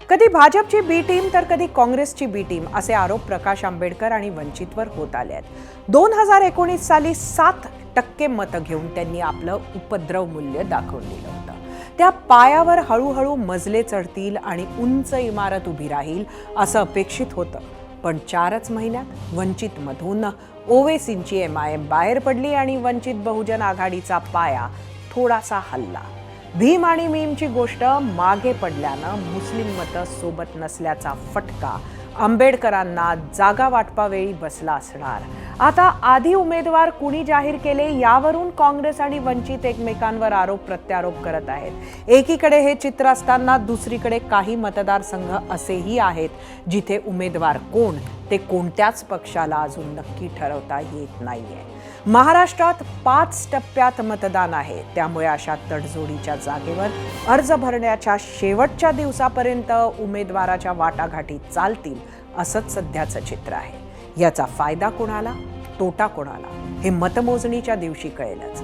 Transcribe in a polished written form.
कधी भाजपची बी टीम तर कधी काँग्रेसची बी टीम असे आरोप प्रकाश आंबेडकर आणि वंचितवर होत आले आहेत। 2019 साली 7% मतं घेऊन त्यांनी आपलं उपद्रव मूल्य दाखवून दिलं होतं। त्या पायावर हळूहळू मजले चढतील आणि उंच इमारत उभी राहील असं अपेक्षित होतं, पण 4च महिन्यात वंचितमधून ओवेसींची MIM बाहेर पडली आणि वंचित बहुजन आघाडीचा पाया थोडासा हलला। भीम आणि मीमची गोष्ट मागे पडल्यानं मुस्लिम मतं सोबत नसल्याचा फटका आंबेडकरांना जागा वाटपावेळी बसला असणार। आता आधी उमेदवार कुणी जाहीर केले यावरून काँग्रेस आणि वंचित एकमेकांवर आरोप प्रत्यारोप करत आहेत। एकीकडे हे चित्र असताना दुसरीकडे काही मतदारसंघ असेही आहेत जिथे उमेदवार कोण ते कोणत्याच पक्षाला अजून नक्की ठरवता येत नाहीये। महाराष्ट्रात 5 टप्प्यात मतदान आहे, त्यामुळे अशा तडजोडीच्या जागेवर अर्ज भरण्याच्या शेवटच्या दिवसापर्यंत उमेदवाराच्या वाटाघाटी चालतील असंच सध्याचं चित्र आहे। याचा फायदा कोणाला, तोटा कोणाला हे मतमोजणीच्या दिवशी कळेलच।